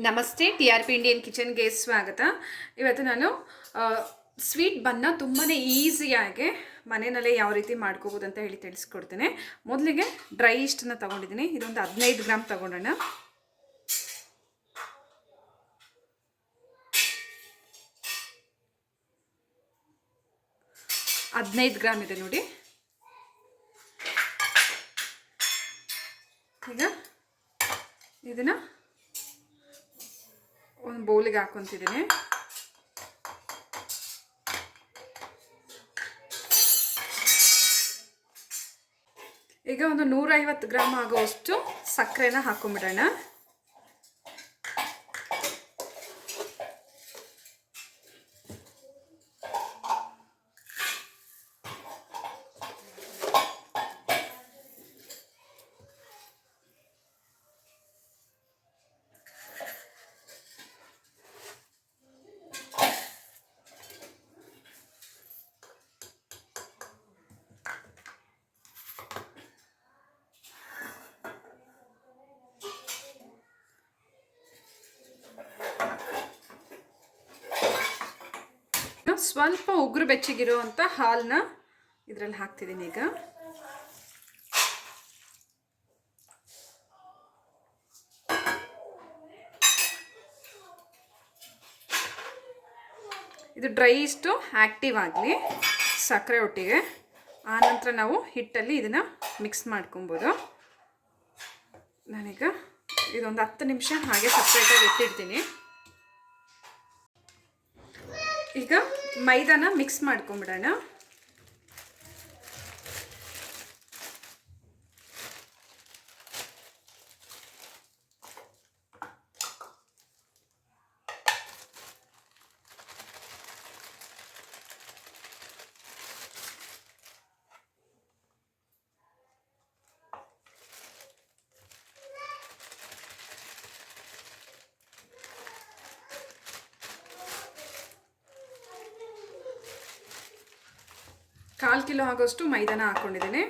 ನಮಸ್ತೆ, TRP Indian ಕಿಚನ್ಗೆ ಸ್ವಾಗತ. ಇವತ್ತು ನಾನು ಸ್ವೀಟ್ ಬನ್ನ ತುಂಬಾ ಈಸಿಯಾಗಿ ಮನೆಯಲ್ಲೇ ಯಾವ ರೀತಿ ಮಾಡ್ಕೋಬೋದು ಅಂತ ಹೇಳಿ ತಿಳಿಸ್ಕೊಡ್ತೀನಿ. ಮೊದಲಿಗೆ ಡ್ರೈ ಈಸ್ಟನ್ನು ತೊಗೊಂಡಿದ್ದೀನಿ. ಇದೊಂದು 15 ಗ್ರಾಮ್ ತೊಗೊಂಡೋಣ. ಗ್ರಾಮ್ ಇದೆ ನೋಡಿ. ಈಗ ಇದನ್ನು ಒಂದು ಬೌಲಿಗೆ ಹಾಕೊತಿದ್ದೀನಿ. ಈಗ ಒಂದು 150 ಗ್ರಾಮ್ ಆಗೋಷ್ಟು ಸಕ್ಕರೆನ ಹಾಕೊಂಡ್ಬಿಡೋಣ. ಸ್ವಲ್ಪ ಉಗುರು ಬೆಚ್ಚಗಿರುವಂಥ ಹಾಲನ್ನ ಇದರಲ್ಲಿ ಹಾಕ್ತಿದ್ದೀನಿ. ಈಗ ಇದು ಡ್ರೈ ಈಸ್ಟು ಆ್ಯಕ್ಟಿವ್ ಆಗಲಿ ಸಕ್ಕರೆ ಒಟ್ಟಿಗೆ. ಆನಂತರ ನಾವು ಹಿಟ್ಟಲ್ಲಿ ಇದನ್ನು ಮಿಕ್ಸ್ ಮಾಡ್ಕೊಬೋದು. ನಾನೀಗ ಇದೊಂದು 10 ನಿಮಿಷ ಹಾಗೆ ಸಪ್ರೇಟಾಗಿ ಎತ್ತಿಡ್ತೀನಿ. ಈಗ ಮೈದಾನ ಮಿಕ್ಸ್ ಮಾಡ್ಕೊಂಬಿಡೋಣ. ಕಾಲು ಕಿಲೋ ಆಗೋಷ್ಟು ಮೈದಾನ ಹಾಕ್ಕೊಂಡಿದ್ದೀನಿ.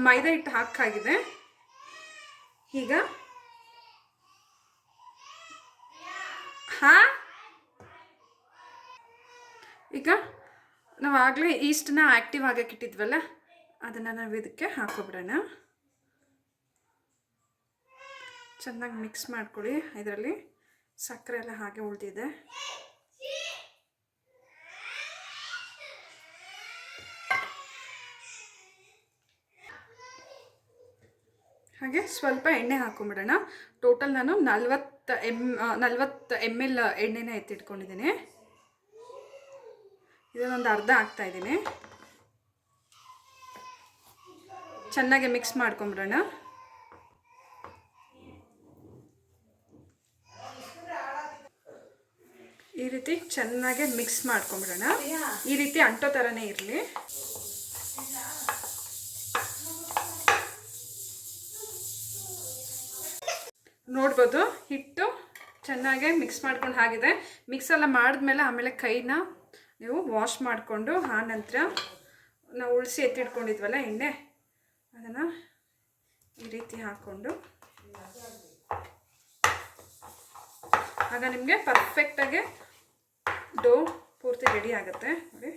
ಮೈದಾ ಹಿಟ್ಟು ಹಾಕಾಗಿದೆ. ಈಗ ಈಗ ನಾವು ಆಗಲೇ ಈಸ್ಟನ್ನ ಆ್ಯಕ್ಟಿವ್ ಆಗಕ್ಕೆ ಇಟ್ಟಿದ್ವಲ್ಲ, ಅದನ್ನು ನಾವು ಇದಕ್ಕೆ ಹಾಕೋಬಿಡೋಣ. ಚೆನ್ನಾಗಿ ಮಿಕ್ಸ್ ಮಾಡ್ಕೊಳ್ಳಿ. ಇದರಲ್ಲಿ ಸಕ್ಕರೆ ಎಲ್ಲ ಹಾಗೆ ಉಳಿದಿದೆ. ಹಾಗೆ ಸ್ವಲ್ಪ ಎಣ್ಣೆ ಹಾಕೊಂಬಿಡೋಣ. ಟೋಟಲ್ ನಾನು 40 ml ಎಣ್ಣೆನ ಎತ್ತಿಟ್ಕೊಂಡಿದ್ದೀನಿ. ಇದನ್ನೊಂದು ಅರ್ಧ ಹಾಕ್ತಾಯಿದ್ದೀನಿ. ಚೆನ್ನಾಗಿ ಮಿಕ್ಸ್ ಮಾಡ್ಕೊಂಬಿಡೋಣ. ಈ ರೀತಿ ಚೆನ್ನಾಗಿ ಮಿಕ್ಸ್ ಮಾಡ್ಕೊಂಬಿಡೋಣ. ಈ ರೀತಿ ಅಂಟೋ ಥರನೇ ಇರಲಿ. ನೋಡ್ಬೋದು, ಹಿಟ್ಟು ಚೆನ್ನಾಗೆ ಮಿಕ್ಸ್ ಮಾಡ್ಕೊಂಡು ಆಗಿದೆ. ಮಿಕ್ಸ್ ಎಲ್ಲ ಮಾಡಿದ್ಮೇಲೆ ಆಮೇಲೆ ಕೈನ ನೀವು ವಾಶ್ ಮಾಡಿಕೊಂಡು ಆ ನಂತರ ನಾವು ಉಳಿಸಿ ಎತ್ತಿಟ್ಕೊಂಡಿದ್ವಲ್ಲ ಎಣ್ಣೆ, ಅದನ್ನು ಈ ರೀತಿ ಹಾಕ್ಕೊಂಡು ಆಗ ನಿಮಗೆ ಪರ್ಫೆಕ್ಟಾಗಿ ಡೋ ಪೂರ್ತಿ ರೆಡಿ ಆಗುತ್ತೆ ನೋಡಿ.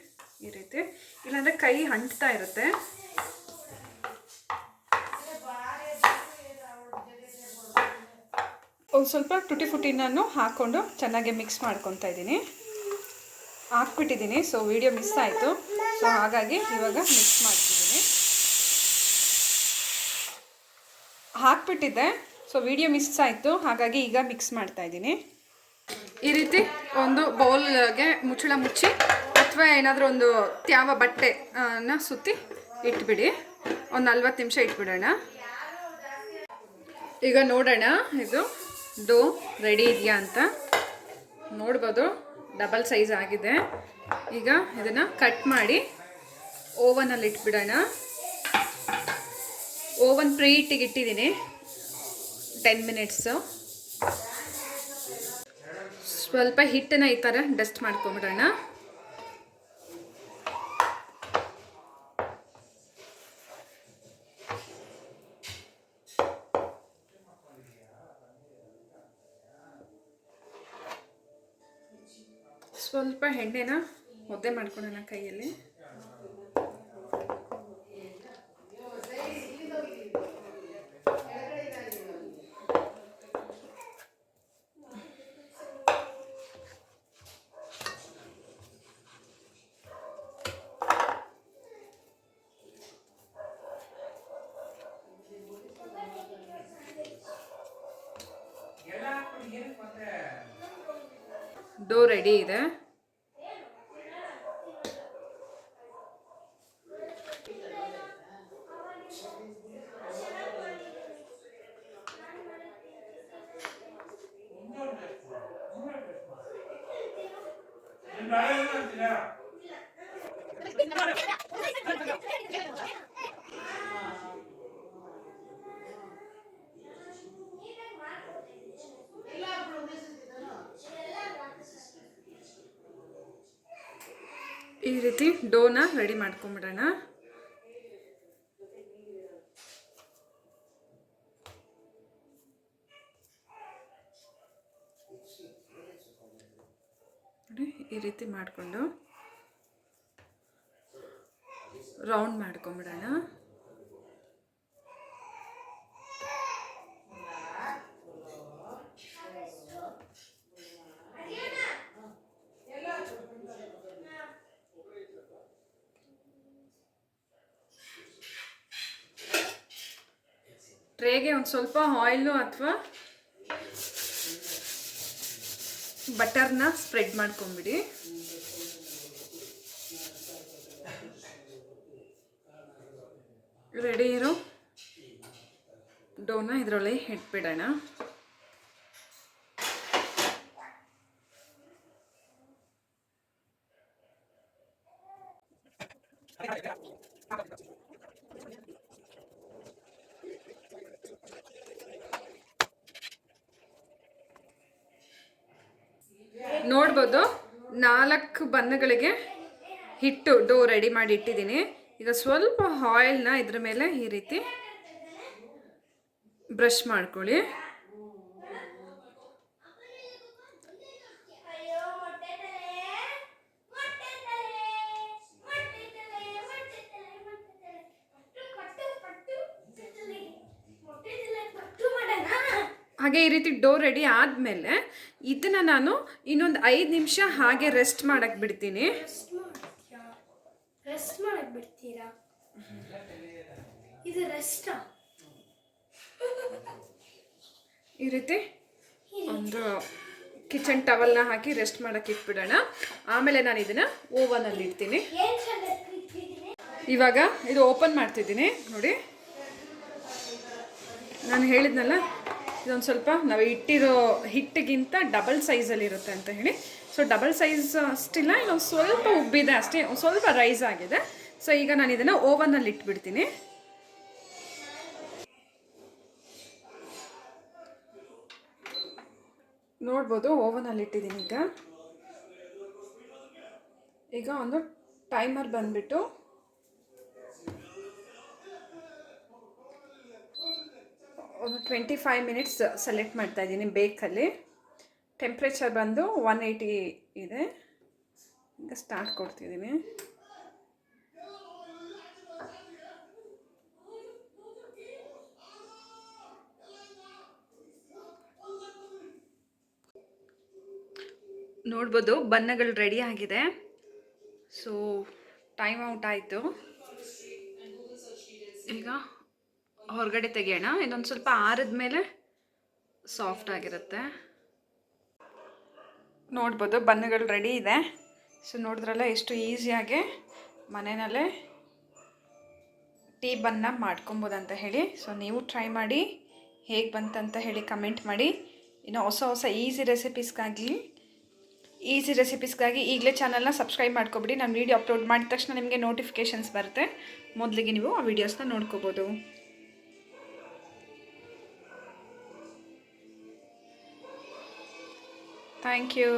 ಈ ರೀತಿ, ಇಲ್ಲಾಂದರೆ ಕೈ ಅಂಟ್ತಾ ಇರುತ್ತೆ. ಒಂದು ಸ್ವಲ್ಪ ಟುಟಿ ಫುಟಿ ನಾನು ಹಾಕ್ಕೊಂಡು ಚೆನ್ನಾಗಿ ಮಿಕ್ಸ್ ಮಾಡ್ಕೊತಾ ಇದ್ದೀನಿ. ಹಾಕ್ಬಿಟ್ಟಿದ್ದೀನಿ. ಸೊ ವಿಡಿಯೋ ಮಿಸ್ ಆಯಿತು. ಸೊ ಹಾಗಾಗಿ ಇವಾಗ ಮಿಕ್ಸ್ ಮಾಡ್ತಿದ್ದೀನಿ. ಹಾಕ್ಬಿಟ್ಟಿದ್ದೆ, ಸೊ ವಿಡಿಯೋ ಮಿಸ್ ಆಯಿತು. ಹಾಗಾಗಿ ಈಗ ಮಿಕ್ಸ್ ಮಾಡ್ತಾಯಿದ್ದೀನಿ. ಈ ರೀತಿ ಒಂದು ಬೌಲ್ಗೆ ಮುಚ್ಚಳ ಮುಚ್ಚಿ ಅಥವಾ ಏನಾದರೂ ಒಂದು ತ್ಯಾವ ಬಟ್ಟೆನ ಸುತ್ತಿ ಇಟ್ಬಿಡಿ. ಒಂದು 40 ನಿಮಿಷ ಇಟ್ಬಿಡೋಣ. ಈಗ ನೋಡೋಣ ಇದು ಡೋ ರೆಡಿ ಇದೆಯಾ ಅಂತ. ನೋಡ್ಬೋದು ಡಬಲ್ ಸೈಜ್ ಆಗಿದೆ. ಈಗ ಇದನ್ನು ಕಟ್ ಮಾಡಿ ಓವನಲ್ಲಿ ಇಟ್ಬಿಡೋಣ. ಓವನ್ ಪ್ರೀ ಹೀಟಿಗೆ ಇಟ್ಟಿದ್ದೀನಿ 10 ಮಿನಿಟ್ಸು. ಸ್ವಲ್ಪ ಹಿಟ್ಟನ್ನು ಈ ಥರ ಡಸ್ಟ್ ಮಾಡ್ಕೊಂಬಿಡೋಣ. ಸ್ವಲ್ಪ ಎಣ್ಣೆನ ಒದ್ದೆ ಮಾಡ್ಕೊಳ್ಳೋಣ ಕೈಯಲ್ಲಿ. ಡೋ ರೆಡಿ ಇದೆ. ಈ ರೀತಿ ಡೋನ ರೆಡಿ ಮಾಡ್ಕೊಂಬಿಡೋಣ. ಈ ರೀತಿ ಮಾಡಿಕೊಂಡು ರೌಂಡ್ ಮಾಡ್ಕೊಂಬಿಡೋಣ. ಟ್ರೇಗೆ ಒಂದು ಸ್ವಲ್ಪ ಆಯಿಲು ಅಥವಾ ಬಟರ್ನ ಸ್ಪ್ರೆಡ್ ಮಾಡ್ಕೊಂಬಿಡಿ. ರೆಡಿ ಇರೋ ಡೋನ ಇದರೊಳಗೆ ಇಟ್ಬಿಡೋಣ. ನೋಡ್ಬೋದು 4 ಬನ್ನಗಳಿಗೆ ಹಿಟ್ಟು ಡೋ ರೆಡಿ ಮಾಡಿ ಇಟ್ಟಿದ್ದೀನಿ. ಈಗ ಸ್ವಲ್ಪ ಆಯಿಲ್ನ ಇದ್ರ ಮೇಲೆ ಈ ರೀತಿ ಬ್ರಷ್ ಮಾಡ್ಕೊಳ್ಳಿ. ಹಾಗೆ ಈ ರೀತಿ ಡೋ ರೆಡಿ ಆದಮೇಲೆ ಇದನ್ನು ನಾನು ಇನ್ನೊಂದು 5 ನಿಮಿಷ ಹಾಗೆ ರೆಸ್ಟ್ ಮಾಡಕ್ಕೆ ಬಿಡ್ತೀನಿ. ರೆಸ್ಟ್ ಮಾಡಕ್ಕೆ ಬಿಡ್ತೀರಾ? ಇದು ರೆಸ್ಟಾ? ಈ ರೀತಿ ಒಂದು ಕಿಚನ್ ಟವಲ್ನ ಹಾಕಿ ರೆಸ್ಟ್ ಮಾಡಕ್ಕೆ ಇಟ್ಬಿಡೋಣ. ಆಮೇಲೆ ನಾನು ಇದನ್ನು ಓವನಲ್ಲಿ ಇಡ್ತೀನಿ. ಇವಾಗ ಇದು ಓಪನ್ ಮಾಡ್ತಿದ್ದೀನಿ. ನೋಡಿ, ನಾನು ಹೇಳಿದ್ನಲ್ಲ ಇದೊಂದು ಸ್ವಲ್ಪ ನಾವು ಇಟ್ಟಿರೋ ಹಿಟ್ಟಿಗಿಂತ ಡಬಲ್ ಸೈಜಲ್ಲಿ ಇರುತ್ತೆ ಅಂತ ಹೇಳಿ. ಸೊ ಡಬಲ್ ಸೈಜ್ ಅಷ್ಟಿಲ್ಲ, ಇನ್ನೊಂದು ಸ್ವಲ್ಪ ಉಬ್ಬಿದೆ ಅಷ್ಟೇ, ಒಂದು ಸ್ವಲ್ಪ ರೈಸ್ ಆಗಿದೆ. ಸೊ ಈಗ ನಾನು ಇದನ್ನು ಓವನಲ್ಲಿ ಇಟ್ಬಿಡ್ತೀನಿ. ನೋಡ್ಬೋದು ಓವನಲ್ಲಿ ಇಟ್ಟಿದ್ದೀನಿ. ಈಗ ಒಂದು ಟೈಮರ್ ಬಂದ್ಬಿಟ್ಟು ಒಂದು 25 ಮಿನಿಟ್ಸ್ ಸೆಲೆಕ್ಟ್ ಮಾಡ್ತಾ ಇದ್ದೀನಿ ಬೇಕಲ್ಲಿ. ಟೆಂಪ್ರೇಚರ್ ಬಂದು 180 ಇದೆ. ಈಗ ಸ್ಟಾರ್ಟ್ ಕೊಡ್ತಿದ್ದೀನಿ. ನೋಡ್ಬೋದು ಬನ್ನಗಳು ರೆಡಿ ಆಗಿದೆ. ಸೊ ಟೈಮ್ ಔಟ್ ಆಯಿತು. ಈಗ ಹೊರಗಡೆ ತೆಗೆಯೋಣ. ಇದೊಂದು ಸ್ವಲ್ಪ ಆರಿದ ಮೇಲೆ ಸಾಫ್ಟ್ ಆಗಿರುತ್ತೆ. ನೋಡ್ಬೋದು ಬನ್ನುಗಳು ರೆಡಿ ಇದೆ. ಸೊ ನೋಡಿದ್ರಲ್ಲ ಎಷ್ಟು ಈಸಿಯಾಗಿ ಮನೆಯಲ್ಲೇ ಟೀ ಬನ್ನ ಮಾಡ್ಕೊಬೋದಂತ ಹೇಳಿ. ಸೊ ನೀವು ಟ್ರೈ ಮಾಡಿ, ಹೇಗೆ ಬಂತಂತ ಹೇಳಿ ಕಮೆಂಟ್ ಮಾಡಿ. ಇನ್ನು ಹೊಸ ಹೊಸ ಈಸಿ ರೆಸಿಪೀಸ್ಗಾಗಿ ಈಗಲೇ ಚಾನಲ್ನ ಸಬ್ಸ್ಕ್ರೈಬ್ ಮಾಡ್ಕೊಬಿಡಿ. ನಾನು ವೀಡಿಯೋ ಅಪ್ಲೋಡ್ ಮಾಡಿದ ತಕ್ಷಣ ನಿಮಗೆ ನೋಟಿಫಿಕೇಷನ್ಸ್ ಬರುತ್ತೆ. ಮೊದಲಿಗೆ ನೀವು ಆ ವೀಡಿಯೋಸ್ನ ನೋಡ್ಕೋಬೋದು. Thank you.